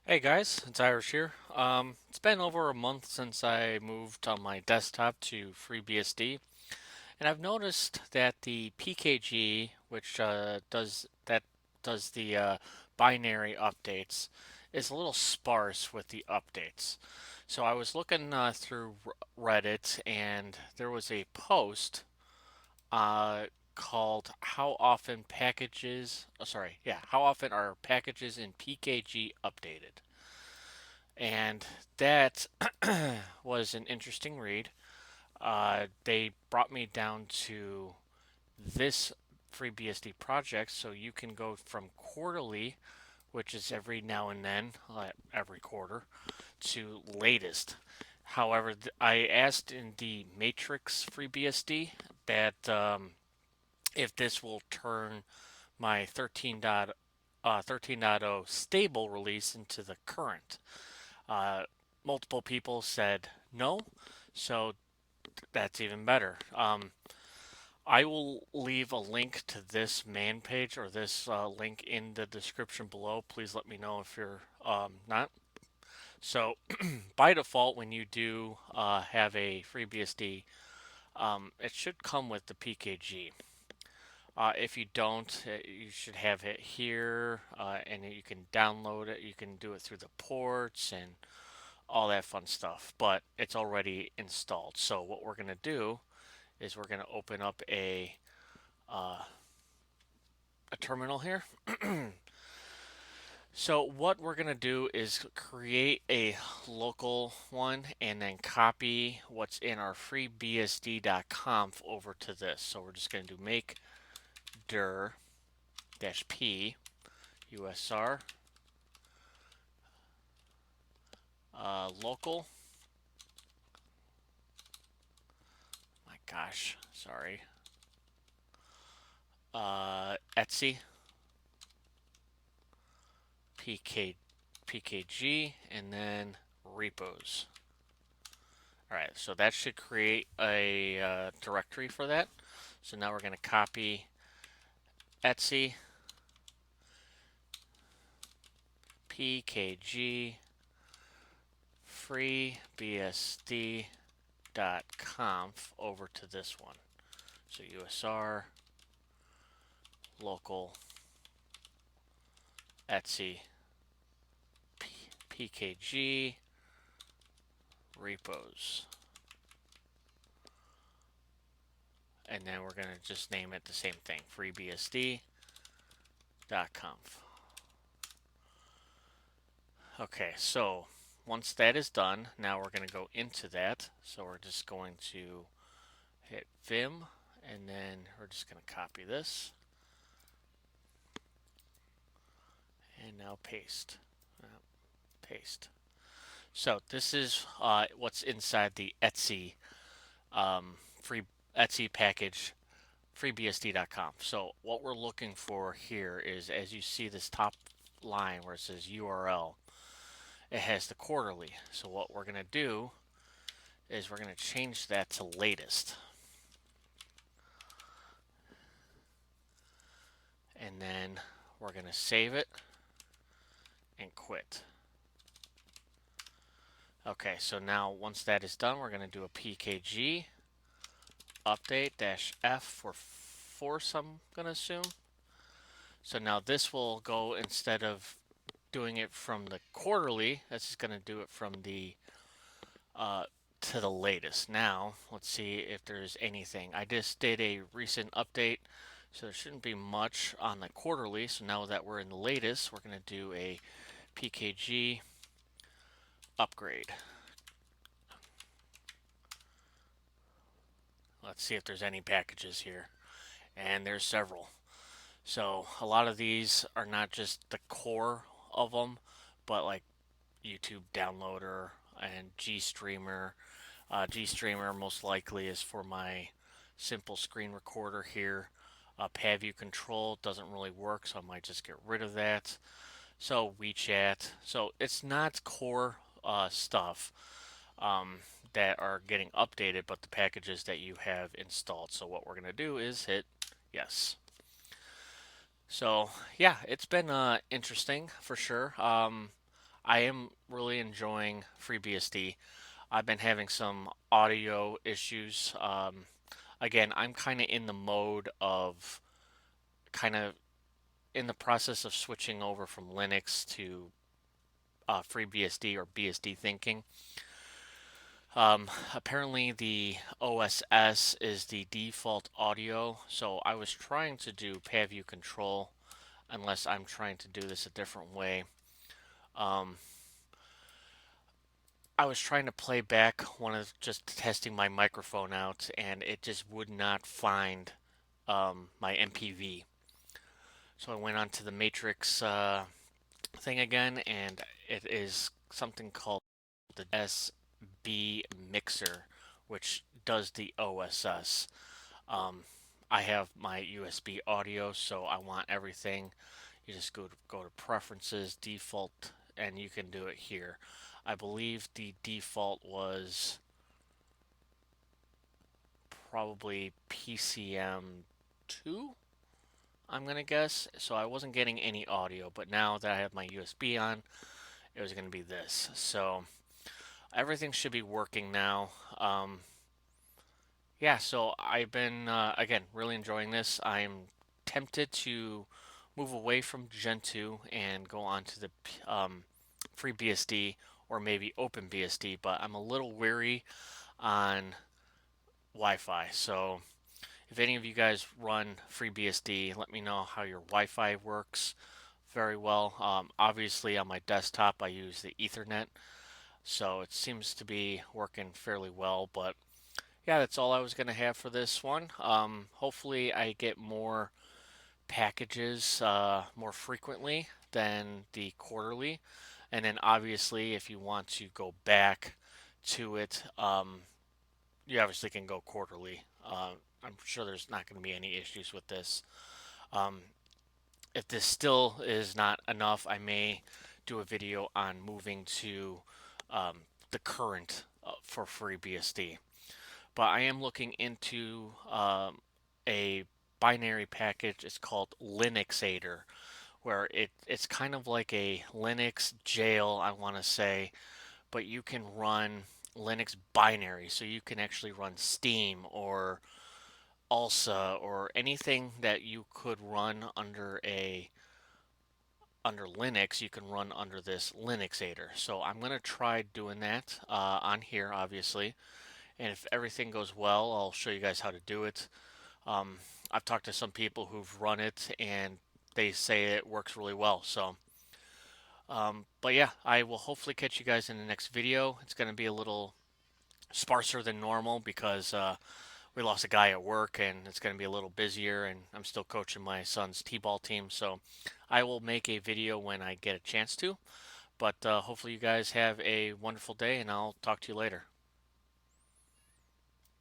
Hey guys, it's Irish here. It's been over a month since I moved on my desktop to FreeBSD, and I've noticed that the PKG, which does the binary updates, is a little sparse with the updates. So I was looking through Reddit, and there was a post uh, called "How often packages?" Oh, sorry, yeah, how often are packages in PKG updated? And that was an interesting read. They brought me down to this FreeBSD project, so you can go from quarterly, which is every now and then, every quarter, to latest. However, I asked in the Matrix FreeBSD that if this will turn my 13.0 stable release into the current. Uh, Multiple people said no, so that's even better. I will leave a link to this man page or this link in the description below. Please let me know if you're not. So, by default, when you do have a FreeBSD, it should come with the PKG. If you don't, you should have it here, and you can download it. You can do it through the ports and all that fun stuff, but it's already installed. So what we're going to do is we're going to open up uh, a terminal here. So what we're going to do is create a local one and then copy what's in our freebsd.conf over to this. So we're just going to do make dir -p usr local. My gosh, sorry. Etsy PK, PKG, and then repos. All right, so that should create a directory for that. So now we're going to copy Etsy, PKG, freebsd.conf over to this one. So USR, local, Etsy, PKG, repos. And then we're going to just name it the same thing, freebsd.conf. Okay, so once that is done, now we're going to go into that. So we're just going to hit Vim, and then we're just going to copy this, and now paste. Paste. So this is what's inside the Etsy free Etsy package, freebsd.com. So what we're looking for here is, as you see this top line where it says URL, it has the quarterly. So what we're going to do is we're going to change that to latest. And then we're going to save it and quit. Okay, so now once that is done, we're going to do a PKG update -F for force, I'm going to assume. So now this will go, instead of doing it from the quarterly, this is going to do it from the uh, to the latest. Now, let's see if there's anything. I just did a recent update, so there shouldn't be much on the quarterly. So now that we're in the latest, we're going to do a PKG upgrade. Let's see if there's any packages here. And there's several. So a lot of these are not just the core of them, but like YouTube Downloader and GStreamer. GStreamer most likely is for my simple screen recorder here. PadView Control doesn't really work, so I might just get rid of that. So WeChat. So it's not core stuff that are getting updated, but the packages that you have installed. So what we're going to do is hit yes. So yeah, it's been interesting for sure. I am really enjoying FreeBSD. I've been having some audio issues. Again, I'm kind of in the mode of kind of in the process of switching over from Linux to FreeBSD or BSD thinking. Apparently, the OSS is the default audio, so I was trying to do PAVU control, unless I'm trying to do this a different way. Um, I was trying to play back one of just testing my microphone out, and it just would not find my MPV. So I went onto the Matrix thing again, and it is something called the SB Mixer, which does the OSS. Um, I have my USB audio, so I want everything. You just go to preferences, default, and you can do it here. I believe the default was probably PCM 2, I'm gonna guess. So I wasn't getting any audio, but now that I have my USB on, it was gonna be this. So everything should be working now. Yeah, so I've been again really enjoying this. I'm tempted to move away from Gen 2 and go on to the FreeBSD or maybe OpenBSD, but I'm a little weary on Wi-Fi. So if any of you guys run FreeBSD, let me know how your Wi-Fi works very well. Obviously, on my desktop, I use the Ethernet, so it seems to be working fairly well. But yeah, that's all I was going to have for this one. Hopefully, I get more packages more frequently than the quarterly. And then, obviously, if you want to go back to it, you obviously can go quarterly. I'm sure there's not going to be any issues with this. Um, if this still is not enough, I may do a video on moving to um, the current for FreeBSD. But I am looking into a binary package. It's called Linuxator, where it's kind of like a Linux jail, I want to say, but you can run Linux binary, so you can actually run Steam or ALSA or anything that you could run under Linux, you can run under this Linuxator. So I'm going to try doing that on here, obviously. And if everything goes well, I'll show you guys how to do it. Um, I've talked to some people who've run it, and they say it works really well. But yeah, I will hopefully catch you guys in the next video. It's going to be a little sparser than normal because we lost a guy at work, and it's going to be a little busier, and I'm still coaching my son's t-ball team. So I will make a video when I get a chance to. But hopefully you guys have a wonderful day, and I'll talk to you later.